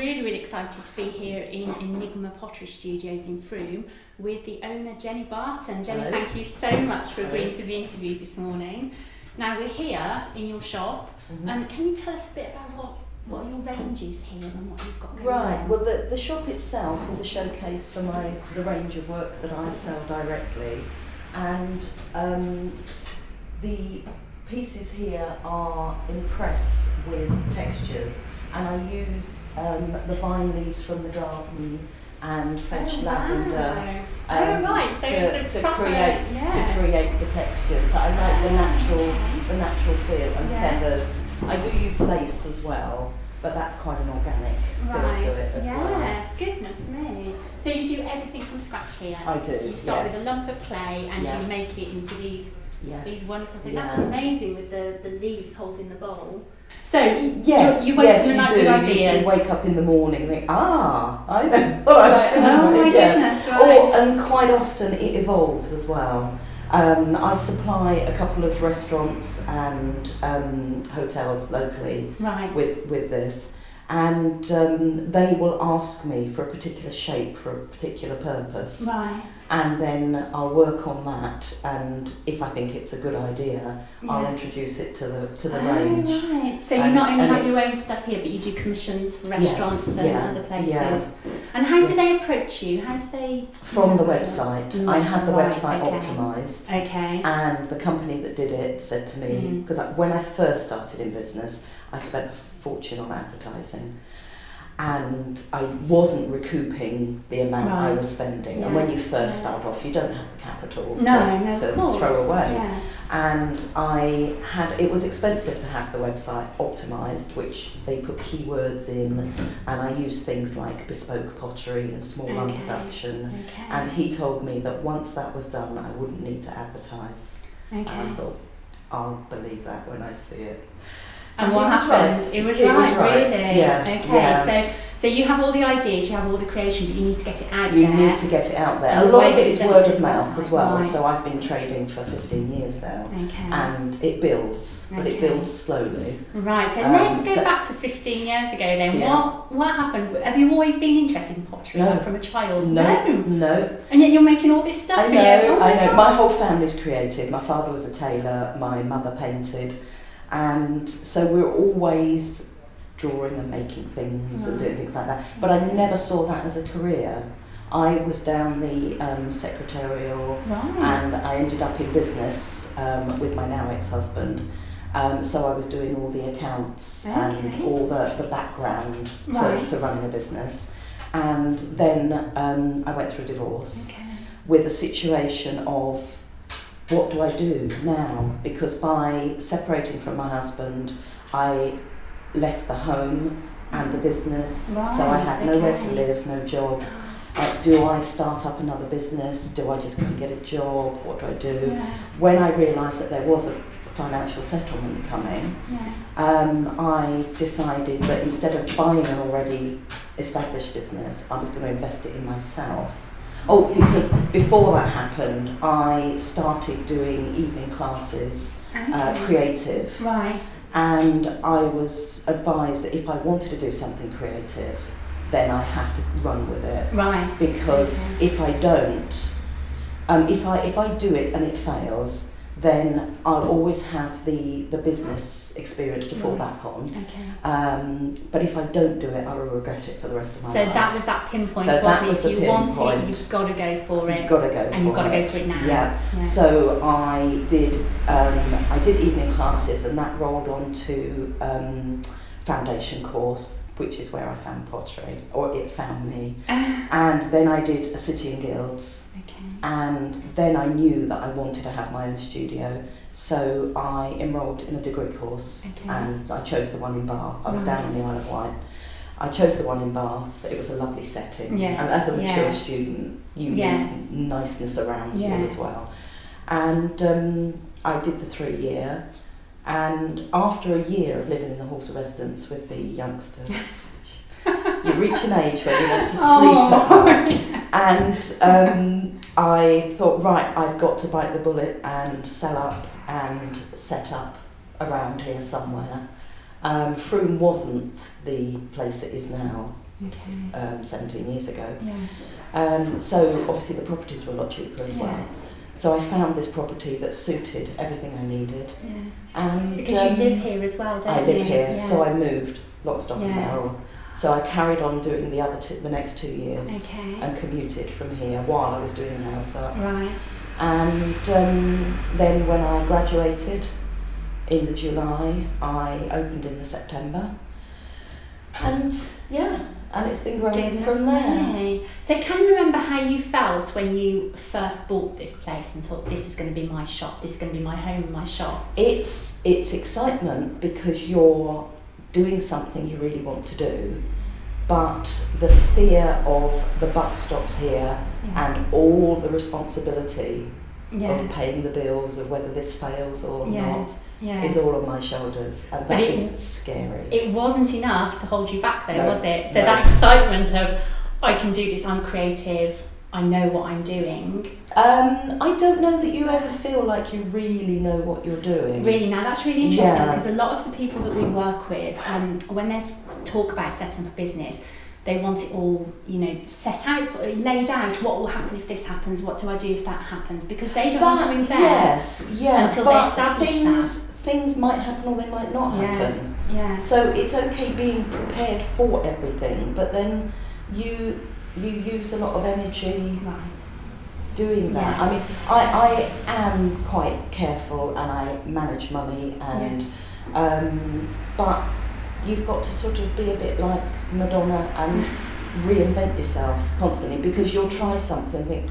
really, really excited to be here in Enigma Pottery Studios in Frome with the owner, Jenny Barton. Jenny, Hello. thank you so much for agreeing to be interviewed this morning. Now, we're here in your shop. Can you tell us a bit about what are your ranges here and what you've got going Right, on? well the shop itself is a showcase for the range of work that I sell directly, and the pieces here are impressed with textures, and I use the vine leaves from the garden and French lavender to create the textures. So I like the natural feel and feathers. I do use lace as well, but that's quite an organic feel to it as well. Yes, goodness me. So you do everything from scratch here? I do. You start with a lump of clay and you make it into these wonderful things. That's amazing with the leaves holding the bowl. So you wake up in the night with ideas. You wake up in the morning and think, I know what I can do. Oh my goodness, right. And quite often it evolves as well. I supply a couple of restaurants and hotels locally with this, and they will ask me for a particular shape for a particular purpose, and then I'll work on that, and if I think it's a good idea, I'll introduce it to the range. Right. So you not only have your own stuff here, but you do commissions for restaurants and other places. Yeah. And how do they approach you? How do they? From the website. I had the website optimised. Okay. And the company that did it said to me, because when I first started in business, I spent a fortune on advertising, and I wasn't recouping the amount I was spending. And when you first start off, you don't have the capital to throw away. Yeah. And it was expensive to have the website optimised, which they put keywords in, and I used things like bespoke pottery and small run production. And he told me that once that was done, I wouldn't need to advertise. And I thought, I'll believe that when I see it. And what happened? It was right, really? Yeah. Okay, yeah. So you have all the ideas, you have all the creation, but you need to get it out there. You need to get it out there. And a lot of it is word of mouth as well. So I've been trading for 15 years now. And it builds, but it builds slowly. Right, so let's go back to 15 years ago then. Yeah. What happened? Have you always been interested in pottery from a child? No. And yet you're making all this stuff here. I know. My whole family's creative. My father was a tailor, my mother painted. And so we're always drawing and making things and doing things like that. But I never saw that as a career. I was down the secretarial, and I ended up in business with my now ex-husband. So I was doing all the accounts and all the background to running a business. And then I went through a divorce with a situation of, what do I do now? Because by separating from my husband, I left the home and the business, so I had nowhere to live, no job. Do I start up another business? Do I just go and get a job? What do I do? When I realised that there was a financial settlement coming, I decided that instead of buying an already established business, I was going to invest it in myself. Because before that happened, I started doing evening classes, creative. And I was advised that if I wanted to do something creative, then I have to run with it. Because if I don't, if I do it and it fails, then I'll always have the business experience to fall back on. But if I don't do it, I will regret it for the rest of my life. So that was that pinpoint, wasn't it? If you want it, you've got to go for it. You've got to go for it. And you've got to go for it now. Yeah. So I did evening classes, and that rolled on to foundation course, which is where I found pottery, or it found me. And then I did a City and Guilds. And then I knew that I wanted to have my own studio, so I enrolled in a degree course, and I chose the one in Bath. I was down on the Isle of Wight. I chose the one in Bath. It was a lovely setting, and as a mature student, you need niceness around you as well. And I did the 3-year, and after a year of living in the halls of residence with the youngsters, you reach an age where you want to sleep at night. And I thought, right, I've got to bite the bullet and sell up and set up around here somewhere. Frome wasn't the place it is now 17 years ago. Yeah. So obviously the properties were a lot cheaper as well. So I found this property that suited everything I needed. Yeah. And because you live here as well, don't you? I live here, so I moved lock, stock and barrel. So I carried on doing the next 2 years and commuted from here while I was doing the house up. Right. And then when I graduated in the July, I opened in the September. And and it's been growing from there. So can you remember how you felt when you first bought this place and thought, this is going to be my shop, this is going to be my home and my shop? It's excitement because you're doing something you really want to do, but the fear of the buck stops here and all the responsibility of paying the bills, of whether this fails or not, is all on my shoulders, and that is scary. It wasn't enough to hold you back though, was it? So that excitement of, I can do this, I'm creative, I know what I'm doing. I don't know that you ever feel like you really know what you're doing. Really, now that's really interesting because a lot of the people that we work with, when they talk about setting up a business, they want it all, set out, laid out. What will happen if this happens? What do I do if that happens? Because they don't want to invest until they establish that. Things might happen or they might not happen. Yeah. So it's okay being prepared for everything, but then you use a lot of energy doing that. I mean, I am quite careful and I manage money and but you've got to sort of be a bit like Madonna and reinvent yourself constantly, because you'll try something and think,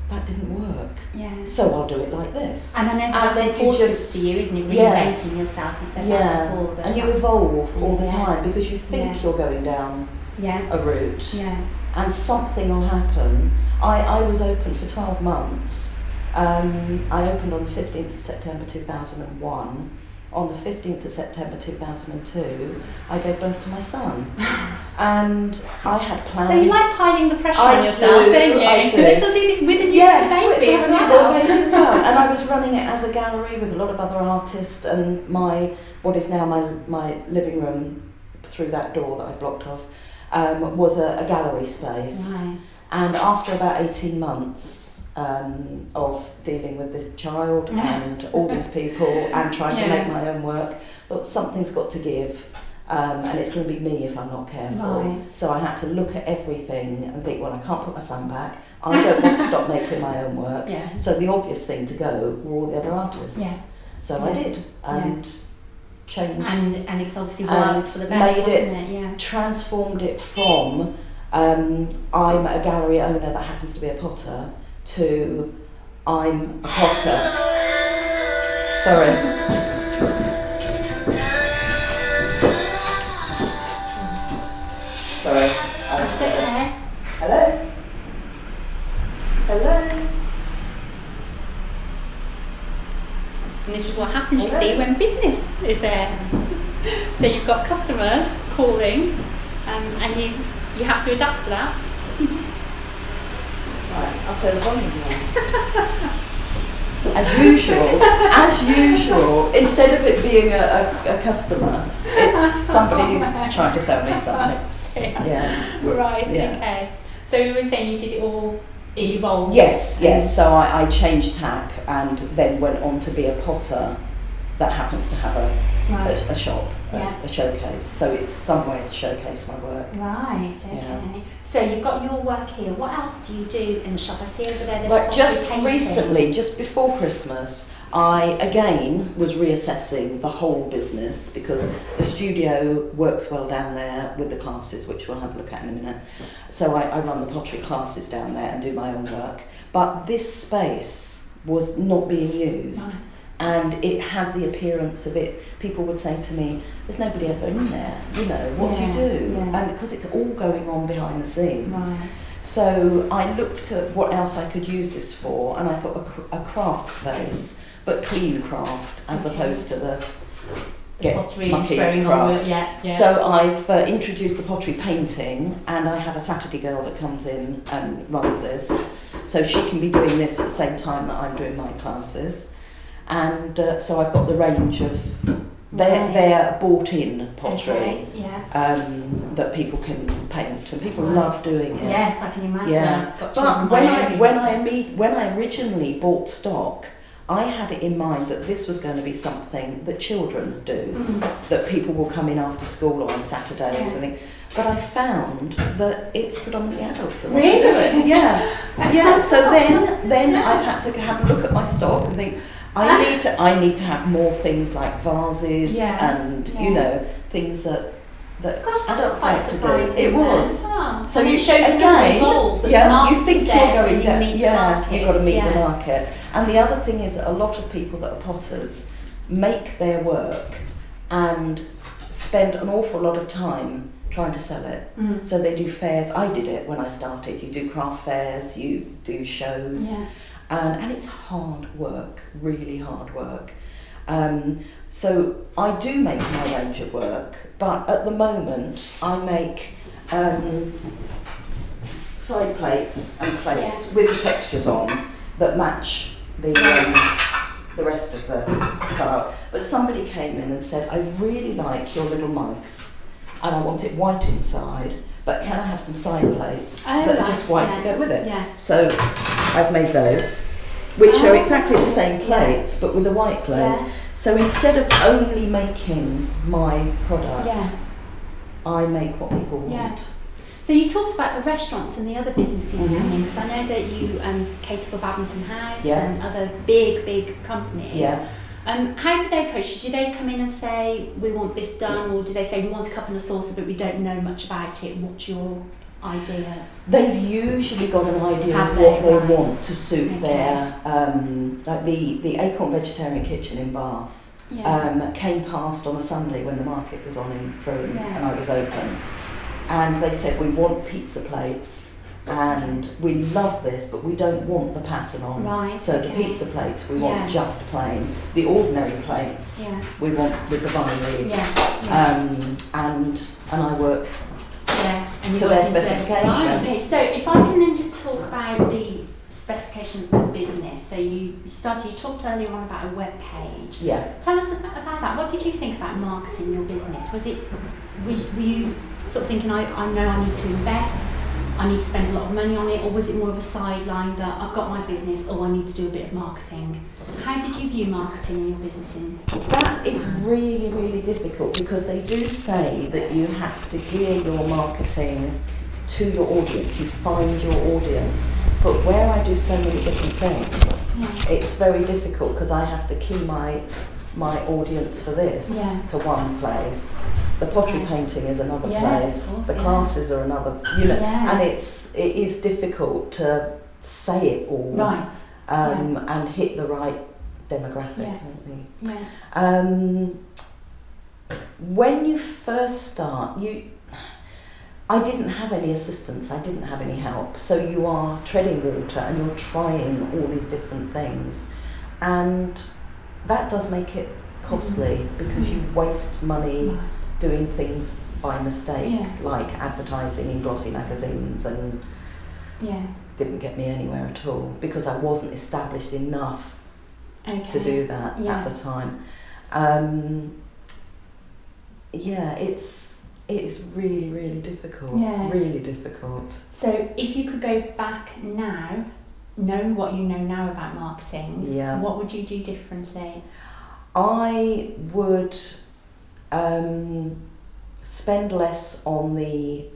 that didn't work. Yeah. So I'll do it like this. And I know that's important to you, isn't it? Reinventing yourself, you said that before. And you evolve all the time because you think you're going down a route. Yeah. And something will happen. I was open for 12 months. I opened on the 15th of September 2001. On the 15th of September 2002, I gave birth to my son. And I had plans. So you like piling the pressure on yourself, don't you? I do. You still do this with a new baby as well. And I was running it as a gallery with a lot of other artists, and what is now my living room, through that door that I blocked off, was a gallery space. Right. And after about 18 months of dealing with this child and all these people and trying to make my own work, thought something's got to give, and it's going to be me if I'm not careful. Right. So I had to look at everything and think, well, I can't put my son back. I don't want to stop making my own work. Yeah. So the obvious thing to go were all the other artists. Yeah. So I did, and changed. And it's obviously worked for the best, wasn't it? Yeah. Transformed it from I'm a gallery owner that happens to be a potter to I'm a potter. Sorry. Sorry. Okay. Hello? Hello? And this is what happens, you see, when business is there. So you've got customers calling, and you have to adapt to that. Right, I'll turn the volume down. As usual, instead of it being a customer, it's somebody who's trying to sell me something. Yeah. Right, okay. So you were saying you did it all, it evolved? Yes. So I changed tack and then went on to be a potter that happens to have a shop, a showcase. So it's somewhere to showcase my work. Right, okay. Yeah. So you've got your work here. What else do you do in the shop? I see over there there's just painting. Recently, just before Christmas, I again was reassessing the whole business because the studio works well down there with the classes, which we'll have a look at in a minute. So I run the pottery classes down there and do my own work. But this space was not being used. Right. And it had the appearance of it. People would say to me, there's nobody ever in there, what do you do? Yeah. And because it's all going on behind the scenes. Right. So I looked at what else I could use this for, and I thought a craft space, but clean craft, as opposed to the pottery mucky craft. So I've introduced the pottery painting, and I have a Saturday girl that comes in and runs this. So she can be doing this at the same time that I'm doing my classes. And so I've got the range of They're bought-in pottery. Okay, yeah. That people can paint, and people love doing it. Yes, I can imagine. Yeah. But when I originally bought stock, I had it in mind that this was going to be something that children do, that people will come in after school or on Saturdays and things. But I found that it's predominantly adults that want to do it. Yeah, yeah. So then I've had to have a look at my stock and think, I need to have more things like vases and you know, things that adults like to do. It was. Oh. So and you it shows again, evolved, you think you're there, going down. Yeah, you've got to meet the yeah. market. And the other thing is that a lot of people that are potters make their work and spend an awful lot of time trying to sell it. So they do fairs. I did it when I started. You do craft fairs, you do shows, and it's hard work, really hard work. So I do make my range of work, but at the moment I make side plates and plates with the textures on that match the rest of the style. But somebody came in and said, I really like your little mugs and I want it white inside, but can I have some side plates that are just white to go with it? Yeah. So I've made those, which are exactly the same plates but with a white glaze. Yeah. So instead of only making my product, I make what people want. Yeah. So you talked about the restaurants and the other businesses coming, because I know that you cater for Badminton House and other big companies. Yeah. How do they approach you? Do they come in and say, we want this done, or do they say, we want a cup and a saucer but we don't know much about it? What's your ideas? They've usually got an idea of what they want to suit their, like the Acorn Vegetarian Kitchen in Bath came past on a Sunday when the market was on in Frome and I was open. And they said, we want pizza plates and we love this, but we don't want the pattern on. Right, so the pizza plates, we want just plain. The ordinary plates, we want with the vine leaves. And I work to their specification. Right, okay, so if I can then just talk about the specification of the business. So you talked earlier on about a web page. Yeah. Tell us about that. What did you think about marketing your business? Were you sort of thinking, I know I need to invest, I need to spend a lot of money on it, or was it more of a sideline that I've got my business, I need to do a bit of marketing? How did you view marketing in your business? That is really, really difficult, because they do say that you have to gear your marketing to your audience, you find your audience. But where I do so many different things, it's very difficult, because I have to key my audience for this to one place. The pottery painting is another place. Course, the classes are another, and it is difficult to say it all and hit the right demographic. When you first start, I didn't have any assistance, I didn't have any help. So you are treading water and you're trying all these different things, and that does make it costly because you waste money doing things by mistake, like advertising in glossy magazines, and didn't get me anywhere at all because I wasn't established enough to do that at the time. It's really, really difficult. Really difficult. So if you could go back now, knowing what you know now about marketing, what would you do differently? I would spend less on the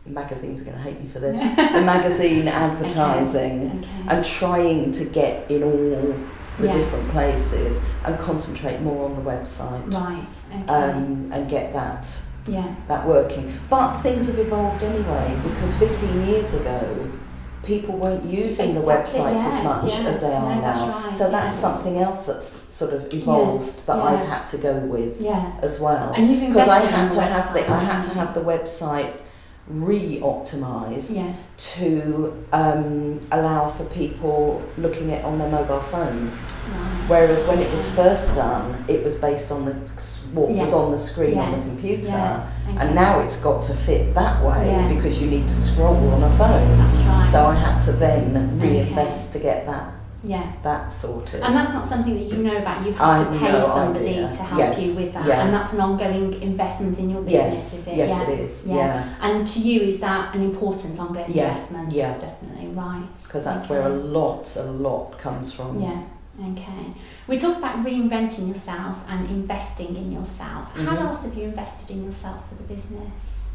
magazines are going to hate me for this. The magazine advertising and trying to get in all the different places and concentrate more on the website. And get that working. But things have evolved anyway, because 15 years ago people weren't using the websites as much as they are now. So that's something else that's sort of evolved that I've had to go with as well. Because I had to have the website re-optimised to allow for people looking at on their mobile phones. Whereas when it was first done, it was based on what was on the screen on the computer, and now it's got to fit that way because you need to scroll on a phone. That's right. So I had to then reinvest to get that Yeah. that sorted. And that's not something that you know about. You've had to pay somebody to help you with that. Yeah. And that's an ongoing investment in your business, is it? Yes, it is. Yeah. And to you, is that an important ongoing investment? Yeah. Definitely, right. Because that's where a lot comes from. Yeah. Okay. We talked about reinventing yourself and investing in yourself. How else have you invested in yourself for the business?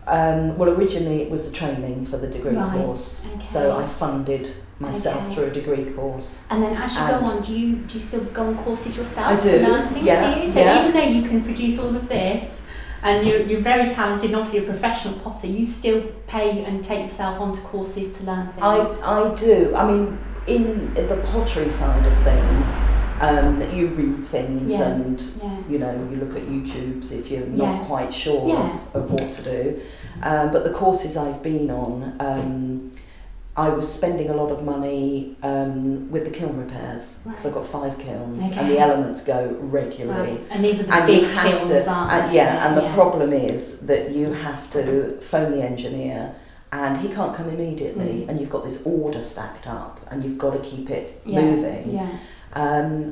Well, originally it was a training for the degree course, so I funded myself through a degree course. And then as you go on, do you still go on courses yourself I do, to learn things? yeah, Do you? So even though you can produce all of this, and you're very talented and obviously a professional potter, you still pay and take yourself onto courses to learn things? I do. I mean, in the pottery side of things, you read things and you know, you look at YouTubes if you're not quite sure of what to do. But the courses I've been on, I was spending a lot of money with the kiln repairs, because I've got 5 kilns and the elements go regularly. Right. And these are the big kilns, aren't they? And the problem is that you have to phone the engineer and he can't come immediately, and you've got this order stacked up and you've got to keep it moving. Yeah.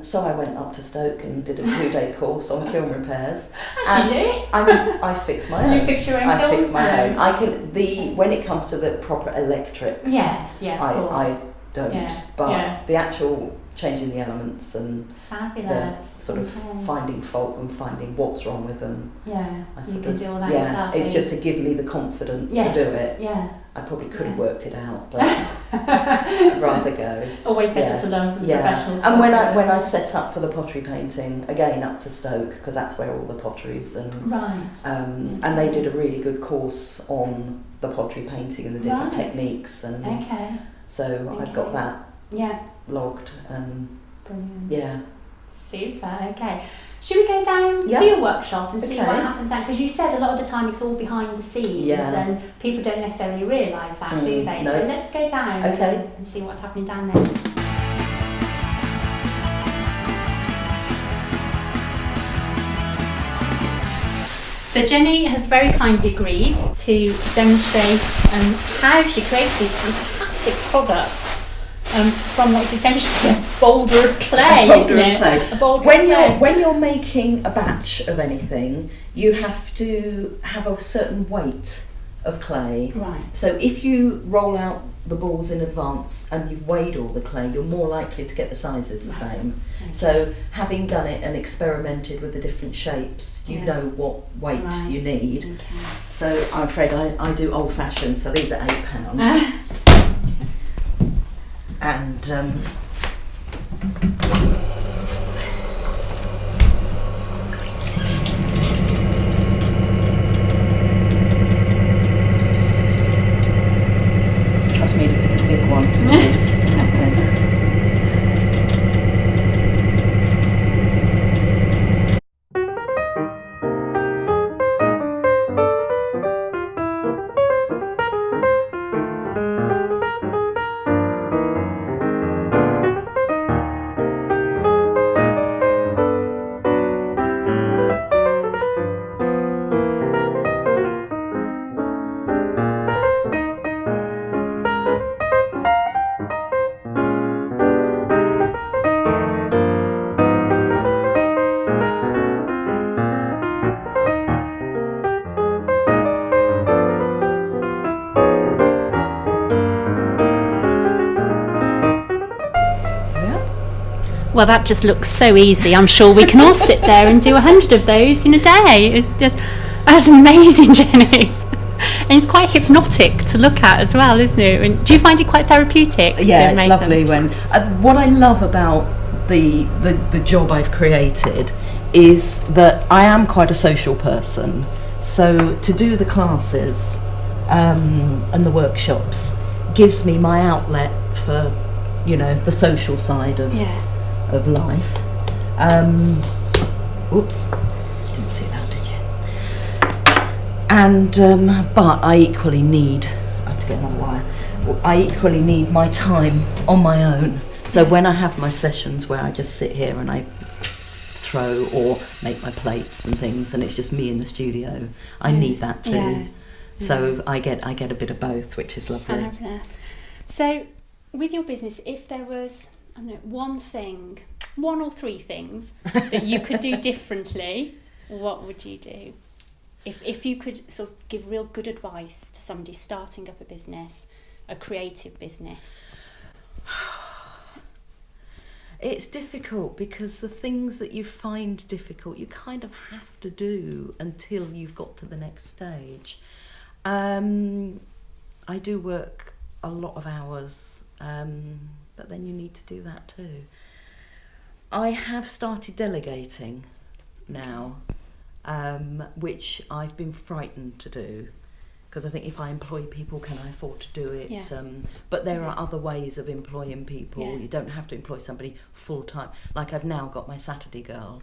So I went up to Stoke and did a 2-day course on kiln repairs. As you do. I fix my own. You fix your own kiln? I fix my own. I can when it comes to the proper electrics. Yes, of course. I don't. But the actual changing the elements and the sort of finding fault and finding what's wrong with them. Yeah, I sort you can of, do all that yourself. It's just to give me the confidence to do it. Yeah. I probably could have worked it out, but I'd rather go. Always better to learn from professionals. And when I set up for the pottery painting, again up to Stoke, because that's where all the potteries and and they did a really good course on the pottery painting and the different techniques, and so I've got that logged and brilliant. Super. Okay. Should we go down to your workshop and see what happens there? Because you said a lot of the time it's all behind the scenes and people don't necessarily realise that, do they? No. So let's go down and see what's happening down there. So Jenny has very kindly agreed to demonstrate how she creates these fantastic products from what is essentially a boulder of clay, isn't it? A boulder of clay. When you're making a batch of anything, you have to have a certain weight of clay. Right. So if you roll out the balls in advance and you've weighed all the clay, you're more likely to get the sizes the same. Okay. So having done it and experimented with the different shapes, you know what weight you need. Okay. So I'm afraid I do old fashioned, so these are £8. And trust me to pick a big one to taste. Well, that just looks so easy. I'm sure we can all sit there and do 100 of those in a day. That's amazing, Jenny. And it's quite hypnotic to look at as well, isn't it? And do you find it quite therapeutic? Yeah, it's lovely when. What I love about the job I've created is that I am quite a social person. So to do the classes and the workshops gives me my outlet for, the social side of life. Oops, didn't see that, did you? And but I equally need. I have to get another wire. I equally need my time on my own. So when I have my sessions where I just sit here and I throw or make my plates and things, and it's just me in the studio, I need that too. So I get a bit of both, which is lovely. Fabulous. So with your business, if there was, I don't know, one or three things that you could do differently, what would you do? If you could sort of give real good advice to somebody starting up a business, a creative business. It's difficult because the things that you find difficult, you kind of have to do until you've got to the next stage. I do work a lot of hours, but then you need to do that too. I have started delegating now, which I've been frightened to do, because I think if I employ people, can I afford to do it? Yeah. But there are other ways of employing people. Yeah. You don't have to employ somebody full time. Like I've now got my Saturday girl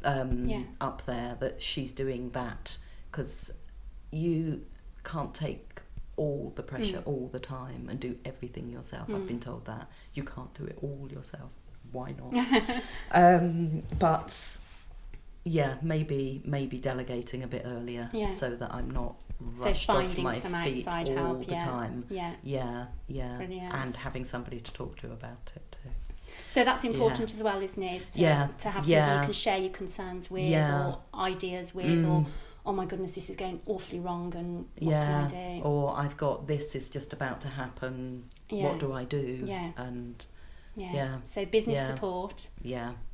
up there, that she's doing that, because you can't take all the pressure all the time and do everything yourself. I've been told that. You can't do it all yourself. Why not? But yeah, maybe delegating a bit earlier, so that I'm not rushed off my feet all the time. Yeah. Brilliant. And having somebody to talk to about it too. So that's important as well, isn't it? To have somebody you can share your concerns with or ideas with, or oh my goodness, this is going awfully wrong, and what can I do? Or I've got this is just about to happen. What do I do? And so business support.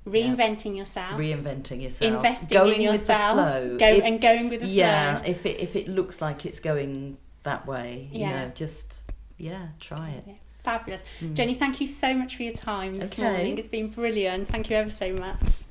Reinventing yourself. Investing in yourself. Going with the flow. Yeah. If it looks like it's going that way, you know, just try it. Yeah. Fabulous. Jenny, thank you so much for your time this morning. It's been brilliant. Thank you ever so much.